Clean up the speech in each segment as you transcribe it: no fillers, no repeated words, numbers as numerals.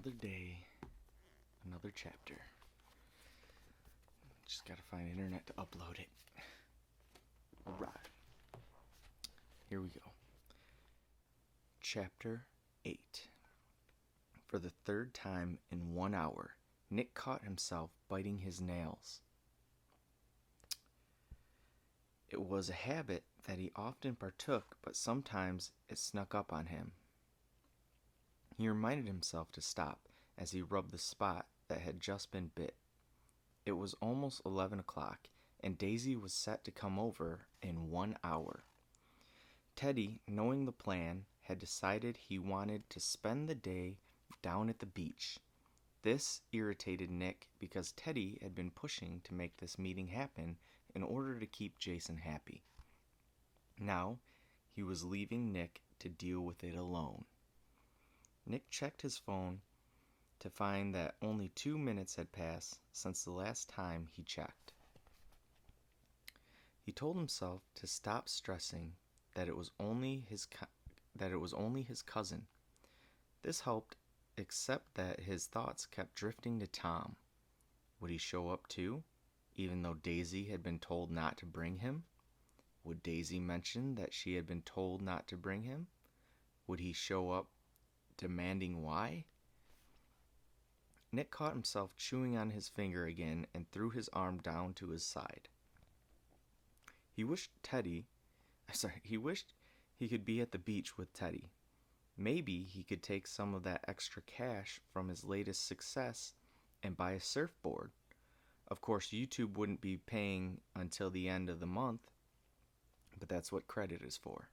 Another day, another chapter. Just gotta find internet to upload it. Alright. Here we go. Chapter 8. For the third time in 1 hour, Nick caught himself biting his nails. It was a habit that he often partook, but sometimes it snuck up on him. He reminded himself to stop as he rubbed the spot that had just been bit. It was almost 11 o'clock, and Daisy was set to come over in 1 hour. Teddy, knowing the plan, had decided he wanted to spend the day down at the beach. This irritated Nick because Teddy had been pushing to make this meeting happen in order to keep Jason happy. Now, he was leaving Nick to deal with it alone. Nick checked his phone to find that only 2 minutes had passed since the last time he checked. He told himself to stop stressing that it was only his cousin. This helped, except that his thoughts kept drifting to Tom. Would he show up too, even though Daisy had been told not to bring him? Would Daisy mention that she had been told not to bring him? Would he show up demanding why? Nick caught himself chewing on his finger again and threw his arm down to his side. He wished he could be at the beach with Teddy. Maybe he could take some of that extra cash from his latest success and buy a surfboard. Of course, YouTube wouldn't be paying until the end of the month, but that's what credit is for.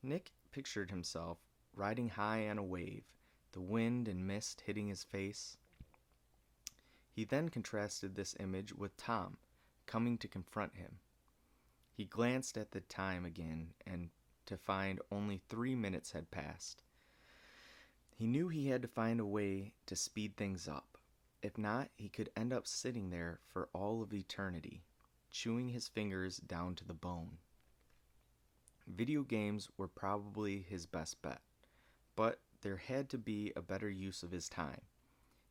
Nick pictured himself riding high on a wave, the wind and mist hitting his face. He then contrasted this image with Tom coming to confront him. He glanced at the time again and to find only 3 minutes had passed. He knew he had to find a way to speed things up. If not, he could end up sitting there for all of eternity, chewing his fingers down to the bone. Video games were probably his best bet, but there had to be a better use of his time.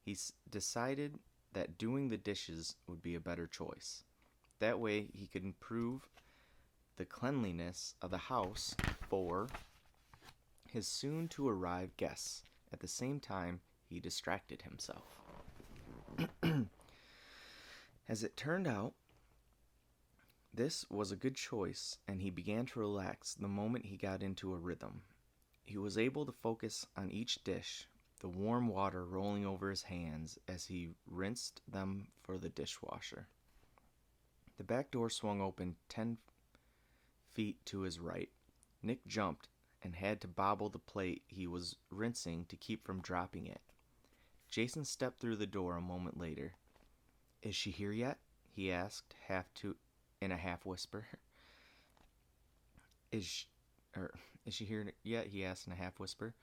He decided that doing the dishes would be a better choice. That way he could improve the cleanliness of the house for his soon-to-arrive guests. At the same time, he distracted himself. As it turned out, this was a good choice, and he began to relax the moment he got into a rhythm. He was able to focus on each dish, the warm water rolling over his hands as he rinsed them for the dishwasher. The back door swung open 10 feet to his right. Nick jumped and had to bobble the plate he was rinsing to keep from dropping it. Jason stepped through the door a moment later. "Is she here yet?" he asked, in a half whisper. Is she here yet? He asked in a half whisper.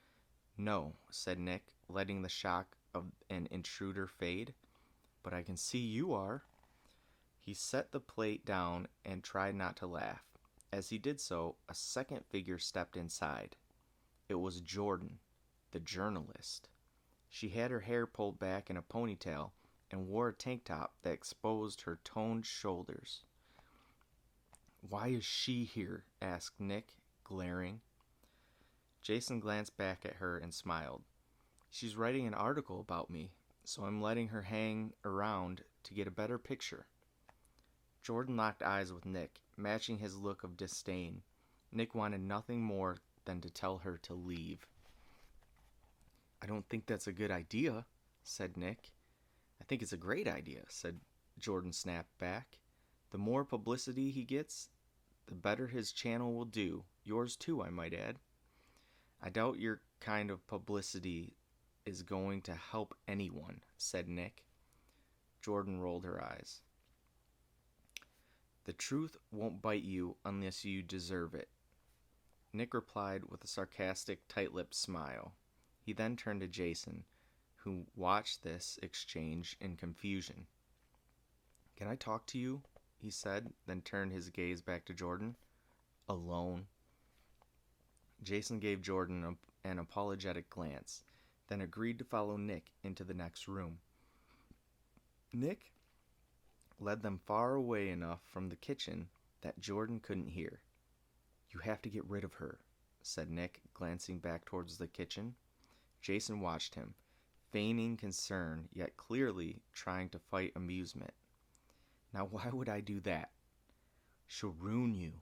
"No," said Nick, letting the shock of an intruder fade. "But I can see you are." He set the plate down and tried not to laugh. As he did so, a second figure stepped inside. It was Jordan, the journalist. She had her hair pulled back in a ponytail and wore a tank top that exposed her toned shoulders. "Why is she here?" asked Nick, glaring. Jason glanced back at her and smiled. "She's writing an article about me, so I'm letting her hang around to get a better picture." Jordan locked eyes with Nick, matching his look of disdain. Nick wanted nothing more than to tell her to leave. "I don't think that's a good idea," said Nick. "I think it's a great idea," said Jordan snapped back. "The more publicity he gets, the better his channel will do. Yours too, I might add." "I doubt your kind of publicity is going to help anyone," said Nick. Jordan rolled her eyes. "The truth won't bite you unless you deserve it," Nick replied with a sarcastic, tight-lipped smile. He then turned to Jason, who watched this exchange in confusion. "Can I talk to you?" he said, then turned his gaze back to Jordan. "Alone?" Jason gave Jordan an apologetic glance. then agreed to follow Nick into the next room. Nick led them far away enough from the kitchen that Jordan couldn't hear. "You have to get rid of her," said Nick, glancing back towards the kitchen. Jason watched him, feigning concern, yet clearly trying to fight amusement. "Now why would I do that?" "She'll ruin you."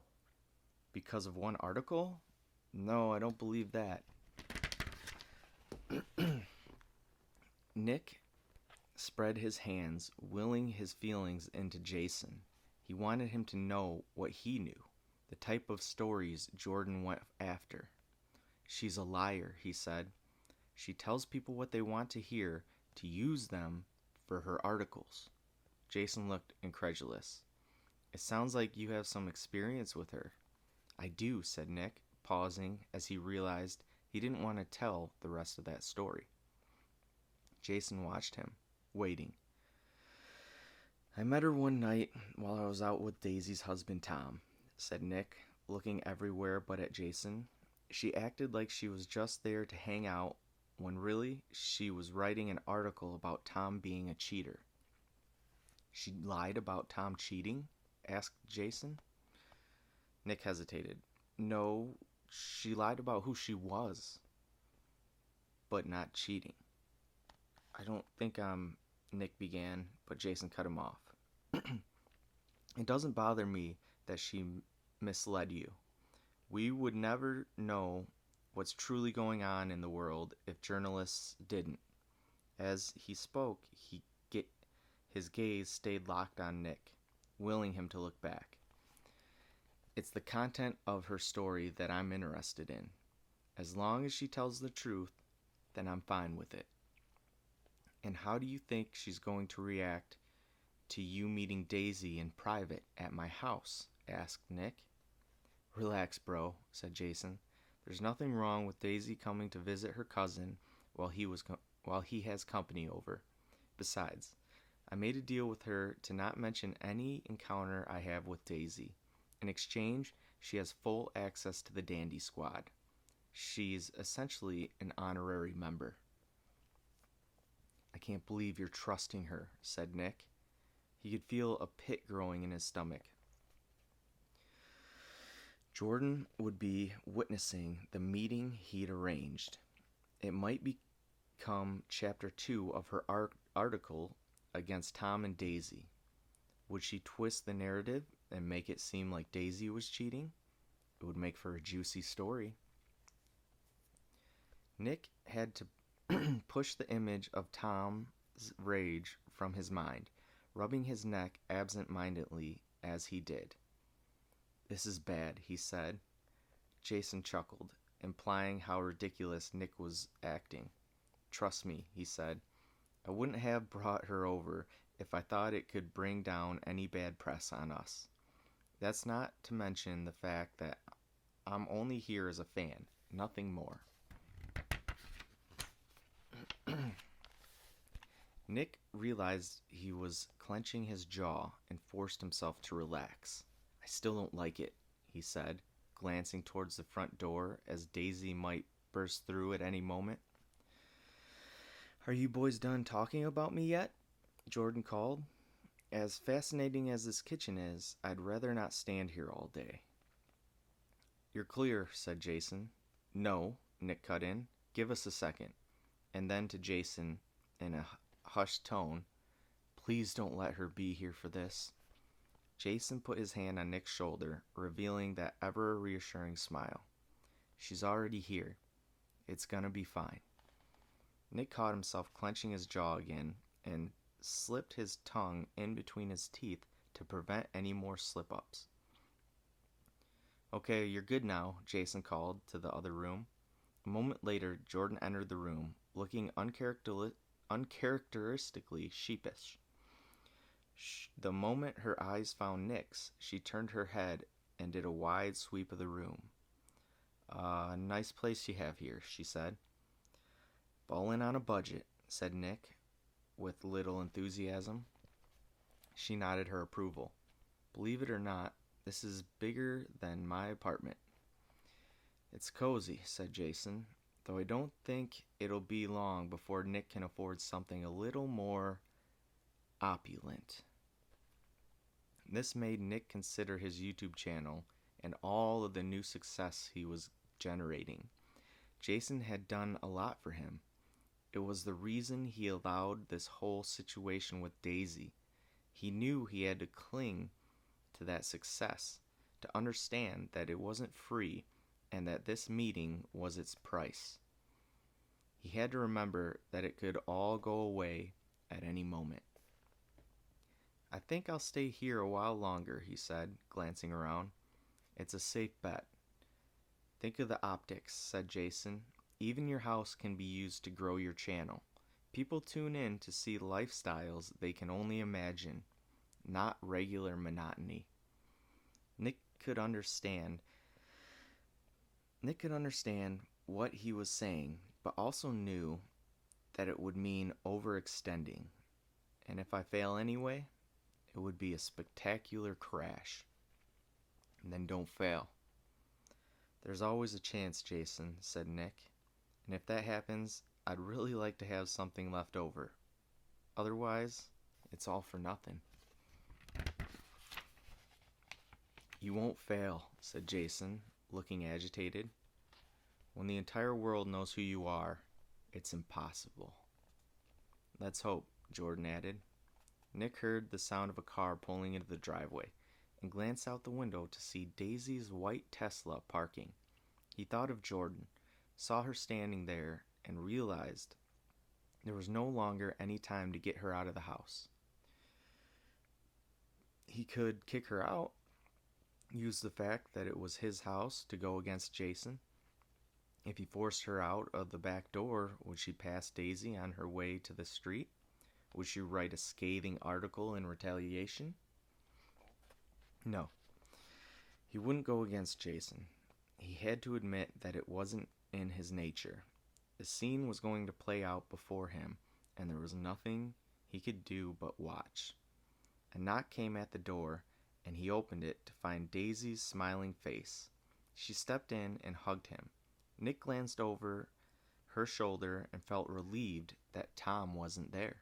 "Because of one article?" "No, I don't believe that." Nick spread his hands, willing his feelings into Jason. He wanted him to know what he knew, the type of stories Jordan went after. "She's a liar," he said. "She tells people what they want to hear to use them for her articles." Jason looked incredulous. "It sounds like you have some experience with her." "I do," said Nick, pausing as he realized he didn't want to tell the rest of that story. Jason watched him, waiting. "I met her one night while I was out with Daisy's husband Tom," said Nick, looking everywhere but at Jason. "She acted like she was just there to hang out, when really she was writing an article about Tom being a cheater." "She lied about Tom cheating?" asked Jason. Nick hesitated. "No, she lied about who she was, but not cheating." "I don't think Nick began, but Jason cut him off. "It doesn't bother me that she misled you. We would never know what's truly going on in the world if journalists didn't." As he spoke, his gaze stayed locked on Nick, willing him to look back. "It's the content of her story that I'm interested in. As long as she tells the truth, then I'm fine with it." "And how do you think she's going to react to you meeting Daisy in private at my house?" asked Nick. "Relax, bro," said Jason. "There's nothing wrong with Daisy coming to visit her cousin while he has company over. Besides, I made a deal with her to not mention any encounter I have with Daisy. In exchange, she has full access to the Dandy Squad. She's essentially an honorary member." "I can't believe you're trusting her," said Nick. He could feel a pit growing in his stomach. Jordan would be witnessing the meeting he'd arranged. It might become chapter 2 of her article against Tom and Daisy. Would she twist the narrative and make it seem like Daisy was cheating? It would make for a juicy story. Nick had to push the image of Tom's rage from his mind, rubbing his neck absent-mindedly as he did. "This is bad," he said. Jason chuckled, implying how ridiculous Nick was acting. "Trust me," he said. "I wouldn't have brought her over if I thought it could bring down any bad press on us. That's not to mention the fact that I'm only here as a fan, nothing more." Nick realized he was clenching his jaw and forced himself to relax. "I still don't like it," he said, glancing towards the front door as Daisy might burst through at any moment. "Are you boys done talking about me yet?" Jordan called. "As fascinating as this kitchen is, I'd rather not stand here all day." "You're clear," said Jason. "No," Nick cut in. "Give us a second." And then to Jason, in a hushed tone, "Please don't let her be here for this." Jason put his hand on Nick's shoulder, revealing that ever-reassuring smile. "She's already here. It's gonna be fine." Nick caught himself clenching his jaw again and slipped his tongue in between his teeth to prevent any more slip-ups. "Okay, you're good now," Jason called to the other room. A moment later, Jordan entered the room, looking uncharacteristically sheepish. The moment her eyes found Nick's, she turned her head and did a wide sweep of the room. Nice place you have here," she said. "Ballin' on a budget," said Nick, with little enthusiasm. She nodded her approval. "Believe it or not, this is bigger than my apartment." "It's cozy," said Jason. though I don't think it'll be long before Nick can afford something a little more opulent. This made Nick consider his YouTube channel and all of the new success he was generating. Jason had done a lot for him. It was the reason he allowed this whole situation with Daisy. He knew he had to cling to that success, to understand that it wasn't free and that this meeting was its price. He had to remember that it could all go away at any moment. I think I'll stay here a while longer, he said, glancing around. It's a safe bet. Think of the optics, said Jason. Even your house can be used to grow your channel. People tune in to see lifestyles they can only imagine, not regular monotony. Nick could understand what he was saying, but also knew that it would mean overextending. And if I fail anyway, it would be a spectacular crash. And then don't fail. There's always a chance, Jason, said Nick. And if that happens, I'd really like to have something left over. Otherwise, it's all for nothing. You won't fail, said Jason, looking agitated. When the entire world knows who you are, it's impossible. Let's hope, Jordan added. Nick heard the sound of a car pulling into the driveway and glanced out the window to see Daisy's white Tesla parking. He thought of Jordan, saw her standing there, and realized there was no longer any time to get her out of the house. He could kick her out, use the fact that it was his house to go against Jason. If he forced her out of the back door, would she pass Daisy on her way to the street? Would she write a scathing article in retaliation? No. He wouldn't go against Jason. He had to admit that it wasn't in his nature. The scene was going to play out before him, and there was nothing he could do but watch. A knock came at the door, and he opened it to find Daisy's smiling face. She stepped in and hugged him. Nick glanced over her shoulder and felt relieved that Tom wasn't there.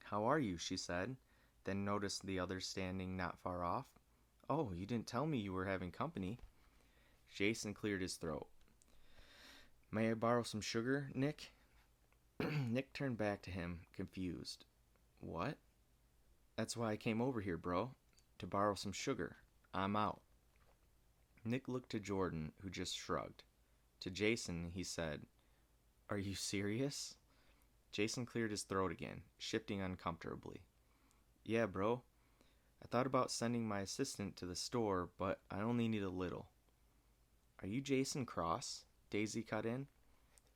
How are you? She said, then noticed the others standing not far off. Oh, you didn't tell me you were having company. Jason cleared his throat. May I borrow some sugar, Nick? Nick turned back to him, confused. What? That's why I came over here, bro. To borrow some sugar. I'm out. Nick looked to Jordan, who just shrugged. To Jason, he said, Are you serious? Jason cleared his throat again, shifting uncomfortably. Yeah, bro. I thought about sending my assistant to the store, but I only need a little. Are you Jason Cross? Daisy cut in.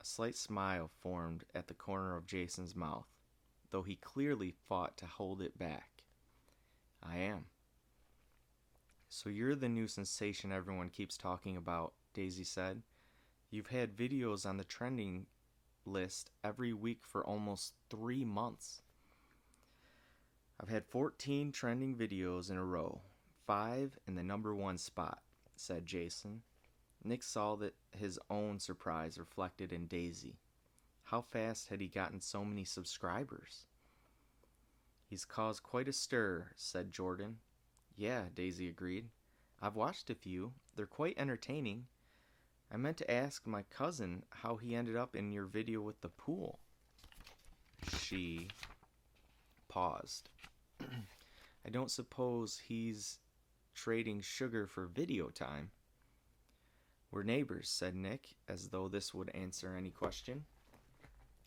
A slight smile formed at the corner of Jason's mouth, though he clearly fought to hold it back. I am. So you're the new sensation everyone keeps talking about, Daisy said. You've had videos on the trending list every week for almost 3 months. I've had 14 trending videos in a row, 5 in the #1 spot, said Jason. Nick saw that his own surprise reflected in Daisy. How fast had he gotten so many subscribers? He's caused quite a stir, said Jordan. Yeah, Daisy agreed. I've watched a few. They're quite entertaining. I meant to ask my cousin how he ended up in your video with the pool. She paused. I don't suppose he's trading sugar for video time. We're neighbors, said Nick, as though this would answer any question.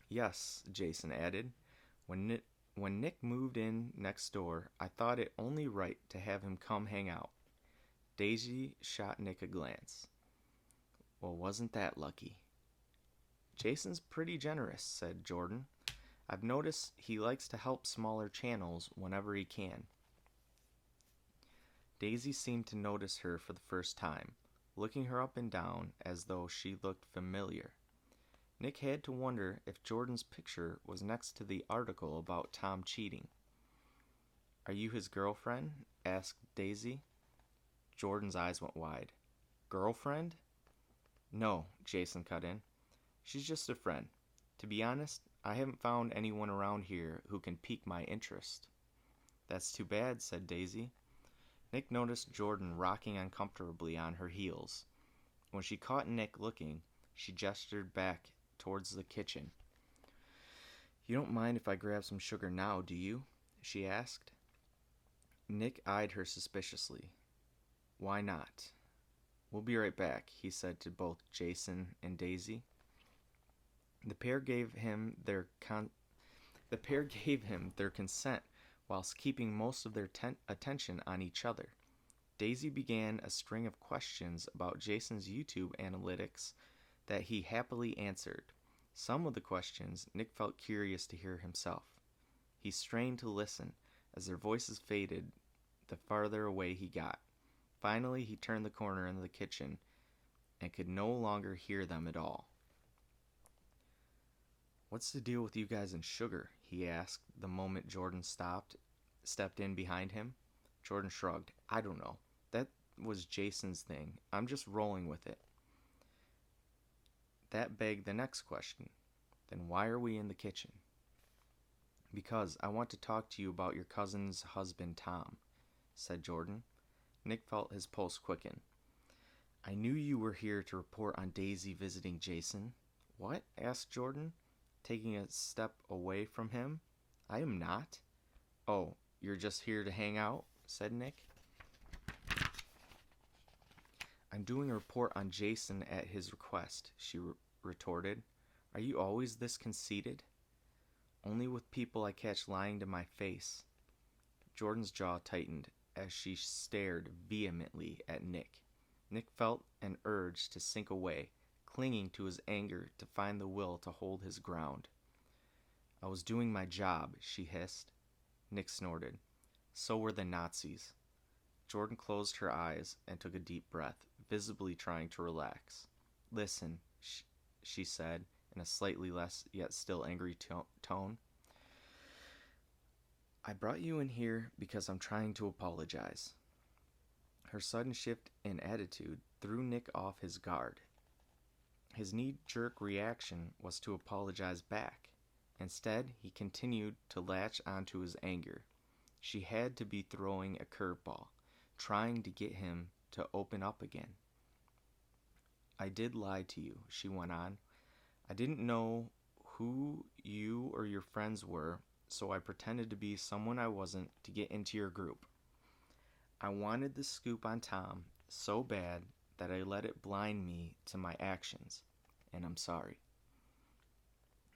Yes, Jason added. When Nick moved in next door, I thought it only right to have him come hang out. Daisy shot Nick a glance. Well, wasn't that lucky? Jason's pretty generous, said Jordan. I've noticed he likes to help smaller channels whenever he can. Daisy seemed to notice her for the first time, looking her up and down as though she looked familiar. Nick had to wonder if Jordan's picture was next to the article about Tom cheating. Are you his girlfriend? Asked Daisy. Jordan's eyes went wide. Girlfriend? No, Jason cut in. She's just a friend. To be honest, I haven't found anyone around here who can pique my interest." "That's too bad," said Daisy. Nick noticed Jordan rocking uncomfortably on her heels. When she caught Nick looking, she gestured back towards the kitchen. "You don't mind if I grab some sugar now, do you?" she asked. Nick eyed her suspiciously. "Why not?" "We'll be right back," he said to both Jason and Daisy. The pair gave him their consent whilst keeping most of their attention on each other. Daisy began a string of questions about Jason's YouTube analytics that he happily answered. Some of the questions Nick felt curious to hear himself. He strained to listen as their voices faded the farther away he got. Finally, he turned the corner into the kitchen and could no longer hear them at all. "What's the deal with you guys and sugar?" he asked the moment Jordan stepped in behind him. Jordan shrugged. "I don't know. That was Jason's thing. I'm just rolling with it." That begged the next question. "Then why are we in the kitchen?" "Because I want to talk to you about your cousin's husband, Tom," said Jordan. Nick felt his pulse quicken. "I knew you were here to report on Daisy visiting Jason." "What?" asked Jordan, taking a step away from him. "I am not." "Oh, you're just here to hang out?" said Nick. "I'm doing a report on Jason at his request," she retorted. "Are you always this conceited?" "Only with people I catch lying to my face." Jordan's jaw tightened as she stared vehemently at Nick. Nick felt an urge to sink away, clinging to his anger to find the will to hold his ground. "I was doing my job," she hissed. Nick snorted. "So were the Nazis." Jordan closed her eyes and took a deep breath, visibly trying to relax. "Listen," she said in a slightly less yet still angry tone. "I brought you in here because I'm trying to apologize." Her sudden shift in attitude threw Nick off his guard. His knee-jerk reaction was to apologize back. Instead, he continued to latch onto his anger. She had to be throwing a curveball, trying to get him to open up again. "I did lie to you," she went on. "I didn't know who you or your friends were, so I pretended to be someone I wasn't to get into your group. I wanted the scoop on Tom so bad that I let it blind me to my actions, and I'm sorry."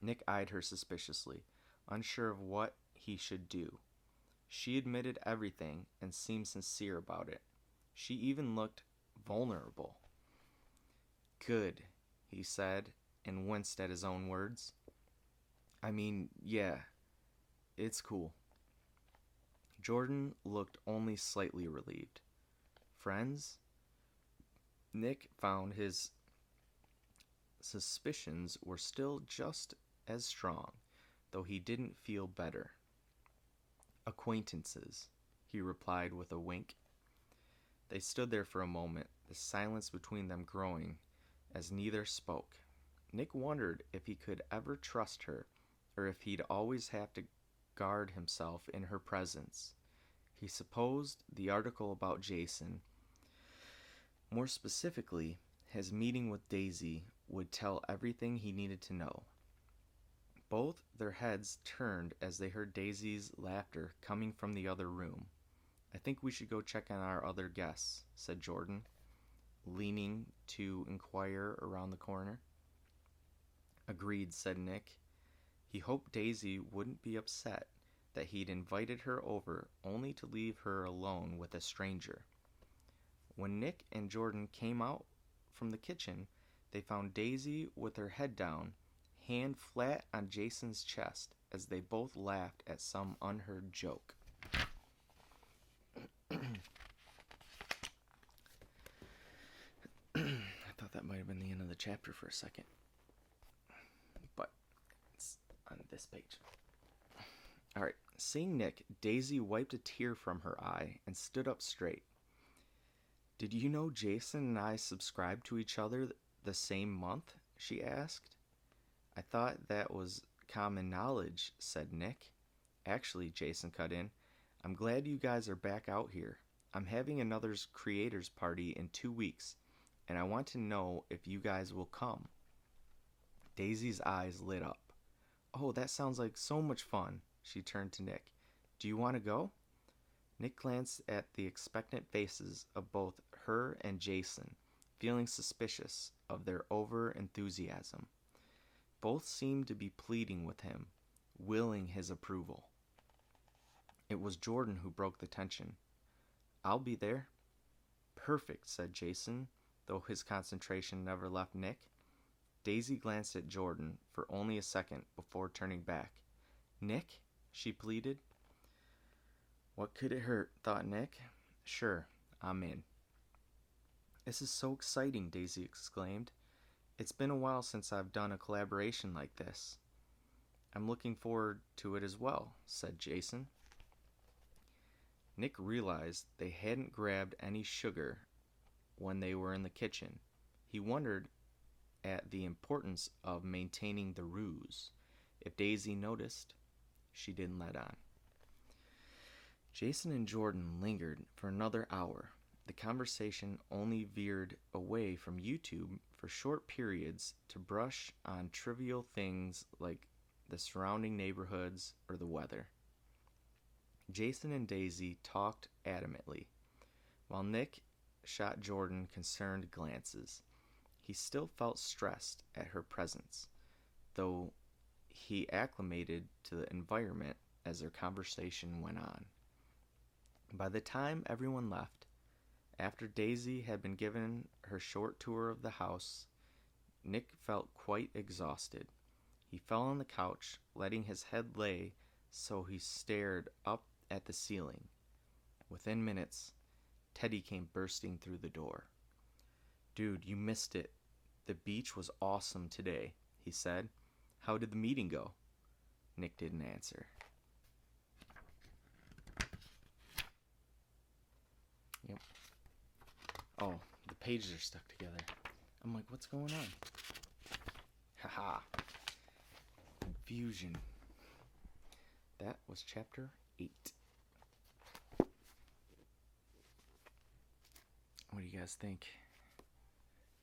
Nick eyed her suspiciously, unsure of what he should do. She admitted everything and seemed sincere about it. She even looked vulnerable. "Good," he said, and winced at his own words. "I mean, yeah, it's cool." Jordan looked only slightly relieved. "Friends?" Nick found his suspicions were still just as strong, though he didn't feel better. "Acquaintances," he replied with a wink. They stood there for a moment, the silence between them growing as neither spoke. Nick wondered if he could ever trust her, or if he'd always have to guard himself in her presence. He supposed the article about Jason, more specifically his meeting with Daisy, would tell everything he needed to know. Both their heads turned as they heard Daisy's laughter coming from the other room. "I think we should go check on our other guests," said Jordan, leaning to inquire around the corner. "Agreed," said Nick. He hoped Daisy wouldn't be upset that he'd invited her over only to leave her alone with a stranger. When Nick and Jordan came out from the kitchen, they found Daisy with her head down, hand flat on Jason's chest, as they both laughed at some unheard joke. I thought that might have been the end of the chapter for a second, but it's on this page. Alright, seeing Nick, Daisy wiped a tear from her eye and stood up straight. "Did you know Jason and I subscribed to each other the same month?" she asked. I thought that was common knowledge, said Nick. Actually, Jason cut in, I'm glad you guys are back out here. I'm having another creators party in 2 weeks, and I want to know if you guys will come. Daisy's eyes lit up. Oh, that sounds like so much fun. She turned to Nick. Do you want to go? Nick glanced at the expectant faces of both her and Jason, feeling suspicious of their over-enthusiasm. Both seemed to be pleading with him, willing his approval. It was Jordan who broke the tension. I'll be there. Perfect, said Jason, though his concentration never left Nick. Daisy glanced at Jordan for only a second before turning back. Nick? She pleaded. What could it hurt, thought Nick. Sure, I'm in. This is so exciting, Daisy exclaimed. It's been a while since I've done a collaboration like this. I'm looking forward to it as well, said Jason. Nick realized they hadn't grabbed any sugar when they were in the kitchen. He wondered at the importance of maintaining the ruse. If Daisy noticed, she didn't let on. Jason and Jordan lingered for another hour. The conversation only veered away from YouTube for short periods to brush on trivial things like the surrounding neighborhoods or the weather. Jason and Daisy talked adamantly, while Nick shot Jordan concerned glances. He still felt stressed at her presence, though he acclimated to the environment as their conversation went on. By the time everyone left, after Daisy had been given her short tour of the house, Nick felt quite exhausted. He fell on the couch, letting his head lay so he stared up at the ceiling. Within minutes, Teddy came bursting through the door. Dude, you missed it. The beach was awesome today, he said. How did the meeting go? Nick didn't answer. Yep. Oh, the pages are stuck together. I'm like, what's going on? Haha. Confusion. That was chapter 8. What do you guys think?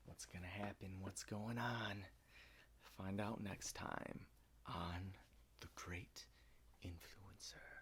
What's gonna happen? What's going on? Find out next time on The Great Influencer.